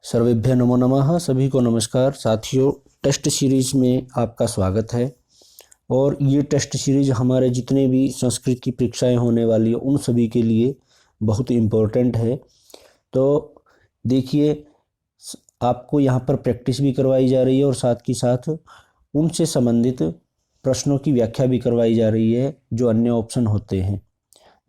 सर्वेभ्य नमो नमः। सभी को नमस्कार। साथियों, टेस्ट सीरीज में आपका स्वागत है। और ये टेस्ट सीरीज हमारे जितने भी संस्कृत की परीक्षाएं होने वाली है उन सभी के लिए बहुत इम्पोर्टेंट है। तो देखिए, आपको यहाँ पर प्रैक्टिस भी करवाई जा रही है और साथ ही साथ उनसे संबंधित प्रश्नों की व्याख्या भी करवाई जा रही है जो अन्य ऑप्शन होते हैं।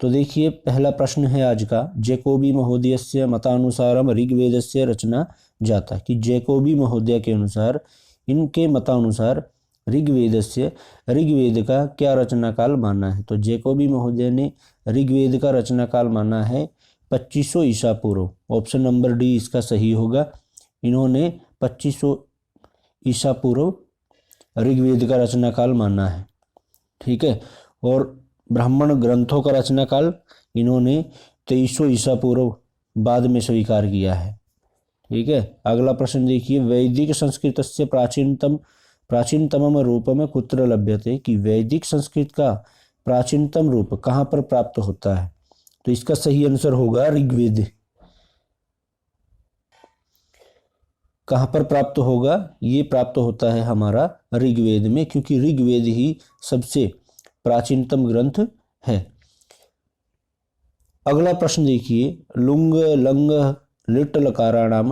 तो देखिए, पहला प्रश्न है आज का, जैकोबी महोदयस्य मतानुसारम ऋग्वेदस्य रचना जाता, कि जैकोबी महोदय के अनुसार, इनके मतानुसार ऋग्वेद का क्या रचना काल माना है। तो जैकोबी महोदय ने ऋग्वेद का रचना काल माना है 2500 ईसा पूर्व। ऑप्शन नंबर डी इसका सही होगा। इन्होंने 2500 ईसा पूर्व ऋग्वेद का रचना काल माना है। ठीक है। और ब्राह्मण ग्रंथों का रचना काल इन्होंने 2300 ईसा पूर्व बाद में स्वीकार किया है। ठीक है। अगला प्रश्न देखिए, वैदिक संस्कृतस्य प्राचीनतम रूपम कुत्र लभ्यते, कि वैदिक संस्कृत का प्राचीनतम रूप कहाँ पर प्राप्त होता है। तो इसका सही आंसर होगा ऋग्वेद। कहाँ पर प्राप्त होगा? ये प्राप्त होता है हमारा ऋग्वेद में, क्योंकि ऋग्वेद ही सबसे प्राचीनतम ग्रंथ है। अगला प्रश्न देखिए, लुंग लंग लिट लकाराणाम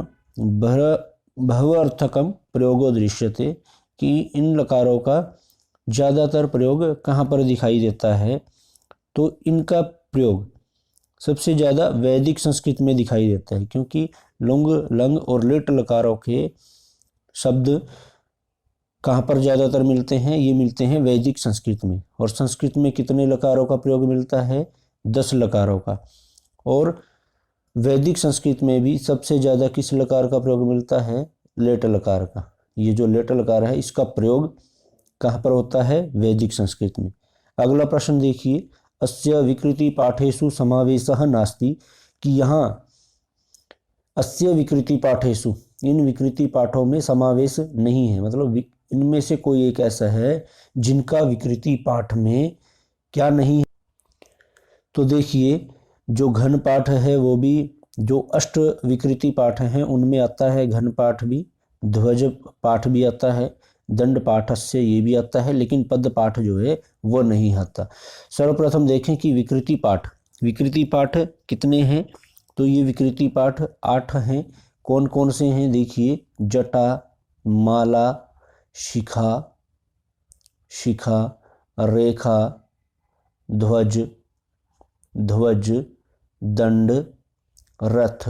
भवार्थकम प्रयोगो दृश्यते, कि इन लकारों का ज़्यादातर प्रयोग कहाँ पर दिखाई देता है। तो इनका प्रयोग सबसे ज़्यादा वैदिक संस्कृत में दिखाई देता है, क्योंकि लुंग लंग और लिट लकारों के शब्द कहाँ पर ज़्यादातर मिलते हैं? ये मिलते हैं वैदिक संस्कृत में। और संस्कृत में कितने लकारों का प्रयोग मिलता है? 10 लकारों का। और वैदिक संस्कृत में भी सबसे ज़्यादा किस लकार का प्रयोग मिलता है? लेट लकार का। ये जो लेट लकार है इसका प्रयोग कहाँ पर होता है? वैदिक संस्कृत में। अगला प्रश्न देखिए, अस्य विकृति पाठेषु समावेशः नास्ति, कि यहाँ अस्य विकृति पाठेषु, इन विकृति पाठों में समावेश नहीं है। मतलब इनमें से कोई एक ऐसा है जिनका विकृति पाठ में क्या नहीं है। तो देखिए, जो घन पाठ है वो भी, जो अष्ट विकृति पाठ हैं उनमें आता है घन पाठ भी, ध्वज पाठ भी आता है, दंड पाठ से ये भी आता है, लेकिन पद पाठ जो है वो नहीं आता। सर्वप्रथम देखें कि विकृति पाठ कितने हैं। तो ये विकृति पाठ 8 हैं। कौन कौन से हैं? देखिए, जटा, माला, शिखा, रेखा, ध्वज, दंड, रथ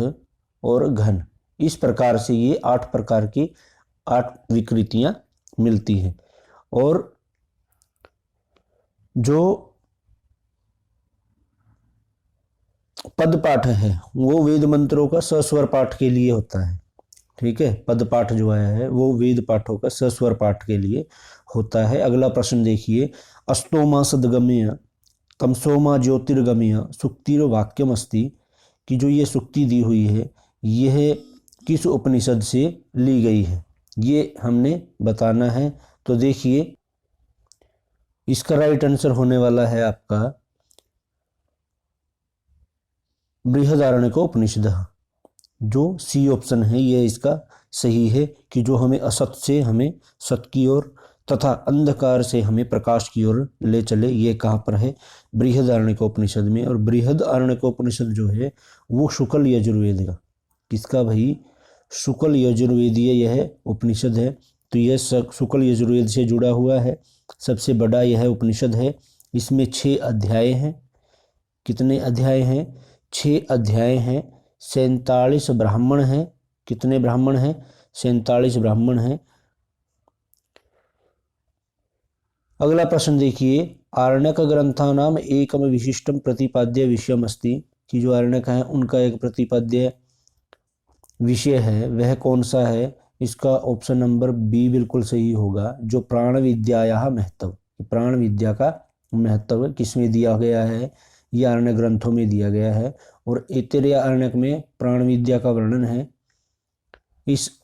और घन। इस प्रकार से ये 8 प्रकार की 8 विकृतियां मिलती हैं। और जो पद पाठ है वो वेद मंत्रों का सस्वर पाठ के लिए होता है। ठीक है। पद पाठ जो है वो वेद पाठों का सस्वर पाठ के लिए होता है। अगला प्रश्न देखिए, अस्तोमा सदगम्य तमसोमा ज्योतिर्गम्य सुक्तिर वाक्यम अस्ति, कि जो ये सुक्ति दी हुई है यह किस उपनिषद से ली गई है, ये हमने बताना है। तो देखिए, इसका राइट आंसर होने वाला है आपका बृहदारण्यक उपनिषद। जो सी ऑप्शन है ये इसका सही है, कि जो हमें असत से हमें सत की ओर तथा अंधकार से हमें प्रकाश की ओर ले चले। ये कहाँ पर है? बृहदारण्यक उपनिषद में। और बृहदारण्यक उपनिषद जो है वो शुक्ल यजुर्वेद का, किसका भाई? शुक्ल यजुर्वेदीय यह उपनिषद है। तो यह शुक्ल यजुर्वेद से जुड़ा हुआ है, सबसे बड़ा यह उपनिषद है। इसमें 6 अध्याय हैं। कितने अध्याय हैं? 6 अध्याय हैं। 47 ब्राह्मण हैं। कितने ब्राह्मण हैं? 47 ब्राह्मण हैं। अगला प्रश्न देखिए, आरण्यक ग्रंथानाम एकम विशिष्टम प्रतिपाद्य विषयम अस्ति, कि जो आरण्यक है उनका एक प्रतिपाद्य विषय है वह कौन सा है? इसका ऑप्शन नंबर बी बिल्कुल सही होगा, जो प्राण विद्या महत्व। प्राण विद्या का महत्व किसमें दिया गया है? ये आरण्य ग्रंथों में दिया गया है। और ऐतरेय आरण्यक में प्राण विद्या का वर्णन है।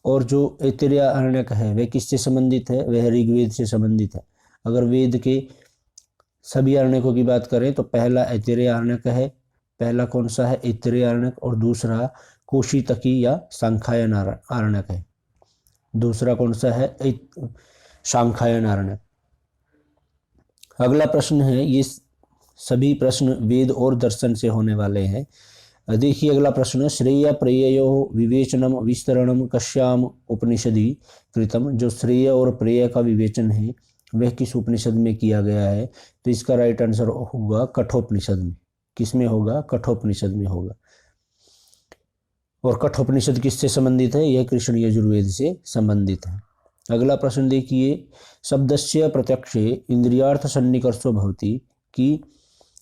और जो ऐतरेय आरण्यक है वह किससे संबंधित है? वह ऋग्वेद से संबंधित है। अगर वेद के सभी आरण्यकों की बात करें तो पहला ऐतरेय आरण्यक है। पहला कौन सा है? ऐतरेय आरण्यक। और दूसरा कोशितकी या सांख्यायन आरण्यक है। दूसरा कौन सा है? सांख्यायन आरण्यक। अगला प्रश्न है, ये सभी प्रश्न वेद और दर्शन से होने वाले हैं। देखिए अगला प्रश्न, श्रेय प्रेयो विवेचनम विस्तरणम कश्याम उपनिषदि कृतम। जो श्रेय और प्रेय का विवेचन है वह किस उपनिषद में किया गया है? तो इसका राइट आंसर होगा कठोपनिषद में। किसमें होगा? कठोपनिषद में होगा। और कठोपनिषद किससे संबंधित है? यह कृष्ण यजुर्वेद से संबंधित है। अगला प्रश्न देखिए, शब्दस्य प्रत्यक्षे इंद्रियार्थ सन्निकर्षो भवति, कि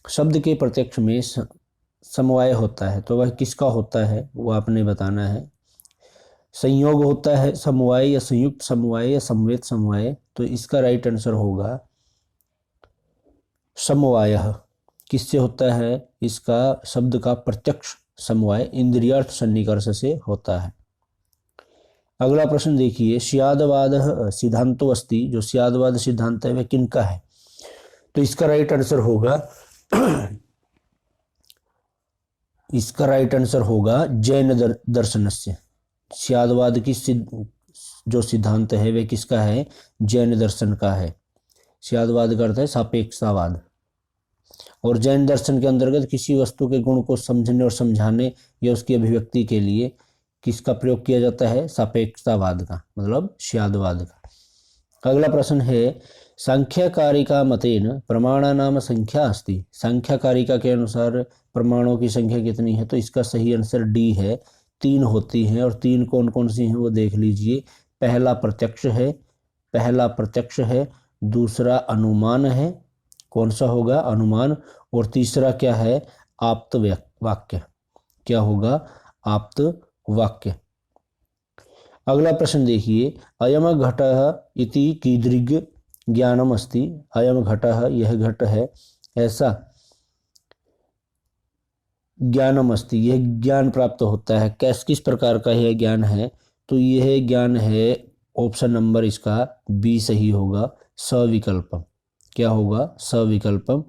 शब्द के प्रत्यक्ष में समवाय होता है, तो वह किसका होता है वो आपने बताना है। संयोग होता है, समवाय या संयुक्त समवाय या समवेत समवाय, तो इसका राइट आंसर होगा समवाय। किससे होता है? इसका शब्द का प्रत्यक्ष समवाय इंद्रियार्थ सन्निकर्ष से होता है। अगला प्रश्न देखिए, स्यादवाद सिद्धांतो अस्ति। जो स्यादवाद सिद्धांत है वह किनका है? तो इसका राइट आंसर होगा जैन दर्शनस्य। स्यादवाद की जो सिद्धांत है वह किसका है? जैन दर्शन का है। स्यादवाद का अर्थ है सापेक्षतावाद। और जैन दर्शन के अंतर्गत किसी वस्तु के गुण को समझने और समझाने या उसकी अभिव्यक्ति के लिए किसका प्रयोग किया जाता है? सापेक्षतावाद का, मतलब स्यादवाद का। अगला प्रश्न है, सांख्यकारिका मतेन प्रमाणानाम संख्या अस्ति। सांख्यकारिका के अनुसार प्रमाणों की संख्या कितनी है? तो इसका सही आंसर डी है, 3 होती हैं। और 3 कौन कौन सी हैं वो देख लीजिए। पहला प्रत्यक्ष है, दूसरा अनुमान है। कौन सा होगा? अनुमान। और तीसरा क्या है? आप्त वाक्य। क्या होगा? आप्त वाक्य। अगला प्रश्न देखिए, अयम घटः इति कीदृग ज्ञानम अस्ति। अयम घटः, यह घट है, ऐसा ज्ञानम अस्ति, यह ज्ञान प्राप्त होता है। किस प्रकार का यह ज्ञान है? तो यह ज्ञान है, ऑप्शन नंबर इसका बी सही होगा, सविकल्पम। क्या होगा? सविकल्पम।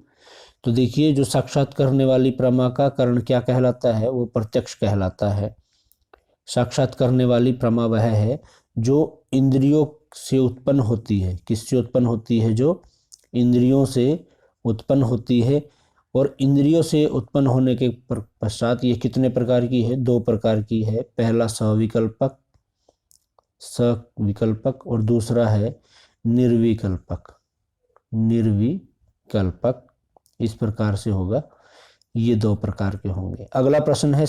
तो देखिए, जो साक्षात करने वाली प्रमा का कारण क्या कहलाता है? वो प्रत्यक्ष कहलाता है। साक्षात करने वाली प्रमा वह है जो इंद्रियों से उत्पन्न होती है। किससे उत्पन्न होती है? जो इंद्रियों से उत्पन्न होती है। और इंद्रियों से उत्पन्न होने के पश्चात ये कितने प्रकार की है? 2 प्रकार की है। पहला सविकल्पक और दूसरा है निर्विकल्पक। इस प्रकार से होगा, ये 2 प्रकार के होंगे। अगला प्रश्न है,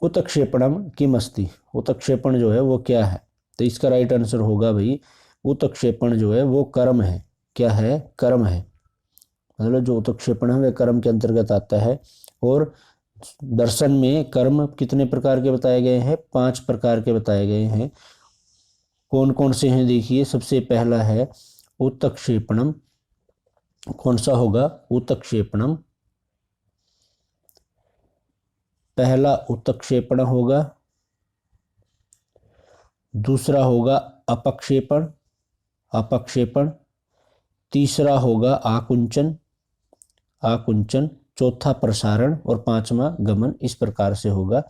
उत्क्षेपणम किम अस्ति। उत्क्षेपण जो है वो क्या है? तो इसका राइट आंसर होगा भाई, उत्क्षेपण जो है वो कर्म है। क्या है? कर्म है। मतलब जो उत्क्षेपण है वह कर्म के अंतर्गत आता है। और दर्शन में कर्म कितने प्रकार के बताए गए हैं? 5 प्रकार के बताए गए हैं। कौन कौन से हैं? देखिए, सबसे पहला है उत्क्षेपणम। कौन सा होगा? उत्क्षेपणम। पहला उत्क्षेपण होगा। दूसरा होगा अपक्षेपण। तीसरा होगा आकुंचन। चौथा प्रसारण और 5वां गमन। इस प्रकार से होगा।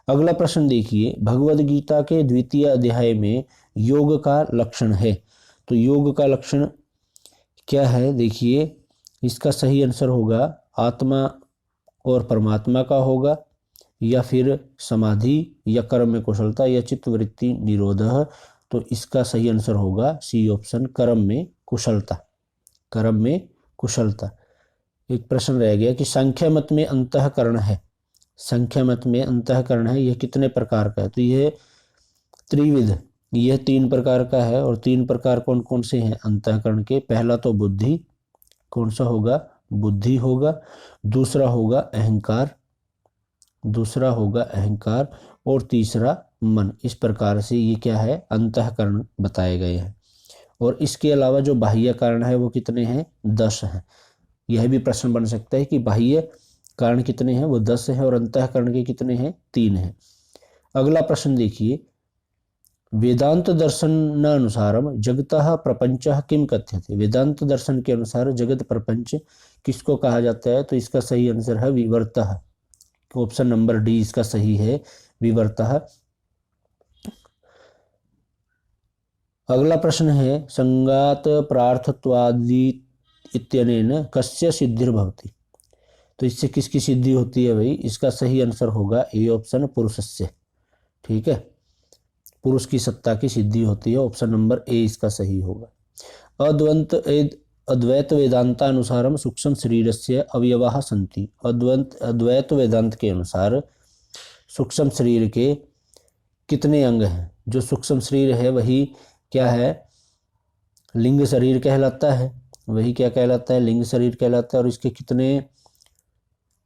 अगला प्रश्न देखिए, भगवद गीता के 2वें अध्याय में योग का लक्षण है। तो योग का लक्षण क्या है? देखिए, इसका सही आंसर होगा आत्मा और परमात्मा का होगा, या फिर समाधि, या कर्म में कुशलता, या चित्तवृत्ति निरोध। तो इसका सही आंसर होगा सी ऑप्शन, कर्म में कुशलता। एक प्रश्न रह गया कि संख्या मत में अंतःकरण है। यह कितने प्रकार का है? तो यह त्रिविध, यह 3 प्रकार का है। और 3 प्रकार कौन कौन से हैं अंतःकरण के? पहला तो बुद्धि। कौन सा होगा? बुद्धि होगा। दूसरा होगा अहंकार, और तीसरा मन। इस प्रकार से ये क्या है? अंतःकरण बताए गए हैं। और इसके अलावा जो बाह्य कारण है वो कितने हैं? 10 हैं। यह भी प्रश्न बन सकता है कि बाह्य कारण कितने हैं? वो 10 हैं। और अंतःकरण के कितने हैं? 3 हैं। अगला प्रश्न देखिए, वेदांत दर्शनानुसारम जगतः प्रपंचः किम कथ्यते। वेदांत दर्शन के अनुसार जगत प्रपंच किसको कहा जाता है? तो इसका सही आंसर है विवर्तः। ऑप्शन नंबर डी इसका सही है, विवर्तः। अगला प्रश्न है संगात प्रार्थत्वादि इत्यनेन कस्य सिद्धिर्भवति। तो इससे किसकी सिद्धि होती है भाई? इसका सही आंसर होगा ए ऑप्शन, पुरुषस्य। ठीक है, पुरुष की सत्ता की सिद्धि होती है। ऑप्शन नंबर ए इसका सही होगा। अद्वैत वेदांतानुसारम सूक्ष्म शरीरस्य अवयवाः सन्ति। अद्वैत वेदांत के अनुसार सूक्ष्म शरीर के कितने अंग हैं? जो सूक्ष्म शरीर है वही क्या है? लिंग शरीर कहलाता है। वही क्या कहलाता है? लिंग शरीर कहलाता है। और इसके कितने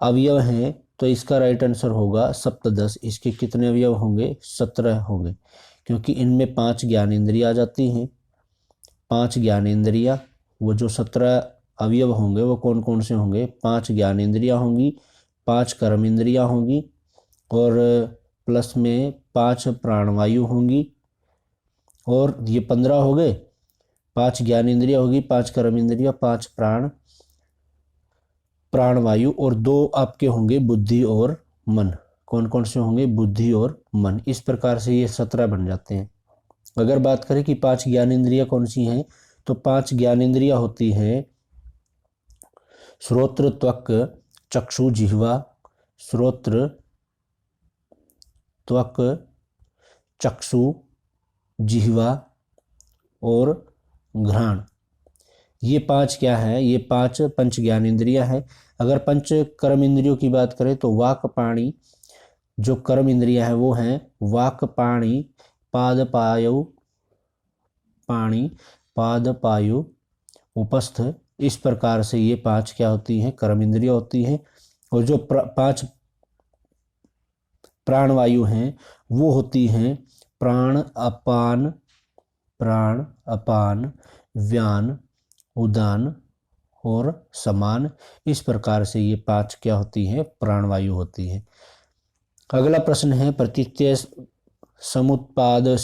अवयव हैं? तो इसका राइट आंसर होगा सप्तदश। इसके कितने अवयव होंगे? 17 होंगे, क्योंकि इनमें 5 ज्ञानेंद्रियाँ आ जाती हैं। 5 ज्ञानेंद्रियाँ, वो जो 17 अवयव होंगे वो कौन कौन से होंगे? 5 ज्ञानेंद्रियाँ होंगी, 5 कर्मेंद्रियाँ होंगी, और प्लस में 5 प्राणवायु होंगी, और ये 15 हो गए। 5 ज्ञानेंद्रियाँ होगी, 5 कर्मेंद्रियाँ, 5 प्राणवायु, और 2 आपके होंगे बुद्धि और मन। कौन कौन से होंगे? बुद्धि और मन। इस प्रकार से ये 17 बन जाते हैं। अगर बात करें कि 5 ज्ञानेंद्रियाँ कौन सी हैं, तो 5 ज्ञानेंद्रियाँ होती हैं श्रोत्र, त्वक, चक्षु, जिह्वा। श्रोत्र, त्वक, चक्षु, जिह्वा और घ्राण। ये 5 क्या है? ये 5 पंच ज्ञानेंद्रियाँ हैं। अगर पंच कर्म इंद्रियों की बात करें तो वाक, पाणी, जो कर्म इंद्रियाँ हैं वो हैं वाक, पाणी, पाद, पायु, पाणी, पाद, पायु, उपस्थ। इस प्रकार से ये 5 क्या होती हैं? कर्म इंद्रियाँ होती हैं। और जो 5 प्राणवायु हैं वो होती हैं प्राण, अपान, व्यान, उदान और समान। इस प्रकार से ये 5 क्या होती हैं? प्राणवायु होती हैं। अगला प्रश्न है प्रतीत्य समुत्पाद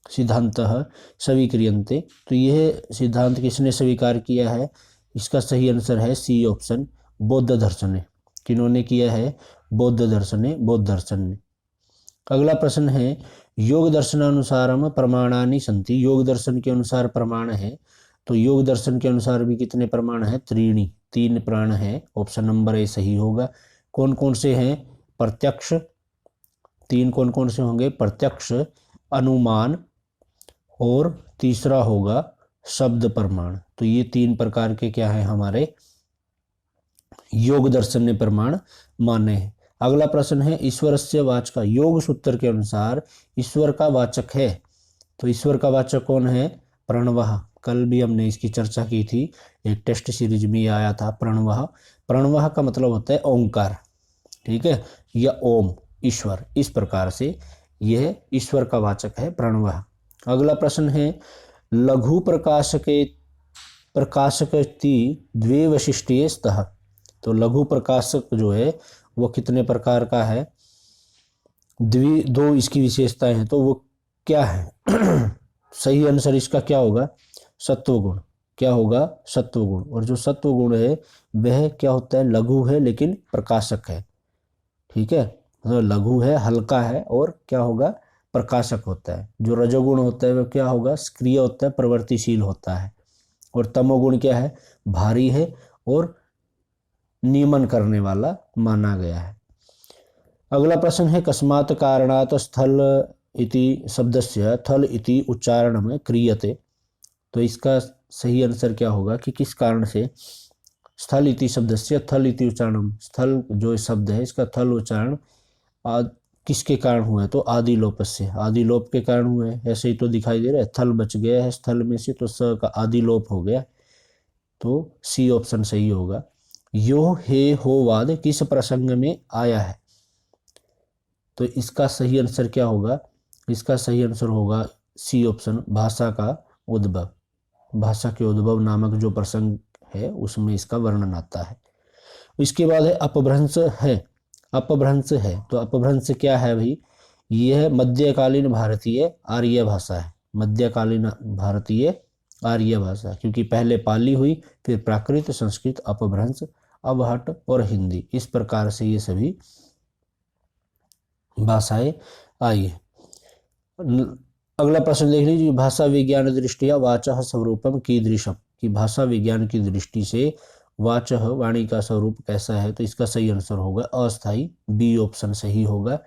सिद्धांतः स्वीक्रियन्ते। तो यह सिद्धांत किसने स्वीकार किया है? इसका सही आंसर है सी ऑप्शन, बौद्ध दर्शन ने। किन्होंने किया है? बौद्ध दर्शन ने। अगला प्रश्न है योग दर्शनानुसारम प्रमाणानि सन्ति। योग दर्शन के अनुसार प्रमाण है, तो योग दर्शन के अनुसार भी कितने प्रमाण हैं? 3 प्राण है। ऑप्शन नंबर ए सही होगा। कौन कौन से हैं? प्रत्यक्ष। 3 कौन कौन से होंगे? प्रत्यक्ष, अनुमान, और तीसरा होगा शब्द प्रमाण। तो ये 3 प्रकार के क्या है? हमारे योग दर्शन ने प्रमाण माने हैं। अगला प्रश्न है ईश्वरस्य वाचक। योग सूत्र के अनुसार ईश्वर का वाचक है, तो ईश्वर का वाचक कौन है? प्रणवः। कल भी हमने इसकी चर्चा की थी, एक टेस्ट सीरीज में आया था प्रणवः। प्रणवः का मतलब होता है ओंकार, ठीक है, या ओम, ईश्वर। इस प्रकार से यह ईश्वर का वाचक है प्रणवः। अगला प्रश्न है लघु प्रकाशकति द्वे वैशिष्ट्ये स्तः। तो लघु प्रकाशक जो है वो कितने प्रकार का है? 2 इसकी विशेषताएं हैं। तो वो क्या है? सही आंसर इसका क्या होगा? सत्वगुण। क्या होगा? सत्वगुण। और जो सत्वगुण है वह क्या होता है? लघु है लेकिन प्रकाशक है, ठीक है। तो लघु है, हल्का है, और क्या होगा? प्रकाशक होता है। जो रजोगुण होता है वह क्या होगा? सक्रिय होता है, प्रवृत्तिशील होता है। और तमोगुण क्या है? भारी है और नियमन करने वाला माना गया है। अगला प्रश्न है कस्मात् कारणात् स्थल इति शब्दस्य थल इति उच्चारणं क्रियते। तो इसका सही आंसर क्या होगा कि किस कारण से स्थल इति शब्दस्य थल इति उच्चारणं, स्थल जो शब्द है इसका थल उच्चारण किसके कारण हुआ है? तो आदिलोप से, आदिलोप के कारण हुआ है। ऐसे ही तो दिखाई दे रहा है, थल बच गया है स्थल में से, तो स का आदिलोप हो गया। तो सी ऑप्शन सही होगा। यो हे हो वाद किस प्रसंग में आया है? तो इसका सही आंसर क्या होगा? इसका सही आंसर होगा सी ऑप्शन, भाषा का उद्भव। भाषा के उद्भव नामक जो प्रसंग है उसमें इसका वर्णन आता है। इसके बाद है अपभ्रंश है। अपभ्रंश है, तो अपभ्रंश क्या है भाई? यह मध्यकालीन भारतीय आर्य भाषा है। मध्यकालीन भारतीय आर्य भाषा, क्योंकि पहले पाली हुई, फिर प्राकृत, संस्कृत, अपभ्रंश, अवहट और हिंदी, इस प्रकार से ये सभी भाषाएं आई हैं। अगला प्रश्न देख लीजिए, भाषा विज्ञान दृष्टिया वाचः स्वरूपम कीदृशम, कि भाषा विज्ञान की दृष्टि से वाचः वाणी का स्वरूप कैसा है, तो इसका सही आंसर होगा अस्थाई, बी ऑप्शन सही होगा।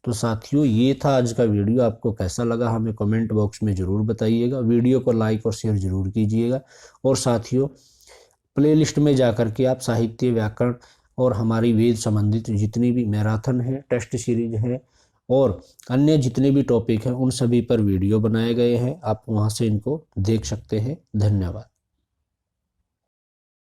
तो साथियों ये था आज का वीडियो, आपको कैसा लगा हमें कमेंट बॉक्स में ज़रूर बताइएगा, वीडियो को लाइक और शेयर जरूर कीजिएगा। और साथियों प्लेलिस्ट में जाकर के आप साहित्य, व्याकरण और हमारी वेद संबंधित जितनी भी मैराथन है, टेस्ट सीरीज है और अन्य जितने भी टॉपिक हैं उन सभी पर वीडियो बनाए गए हैं, आप वहां से इनको देख सकते हैं। धन्यवाद।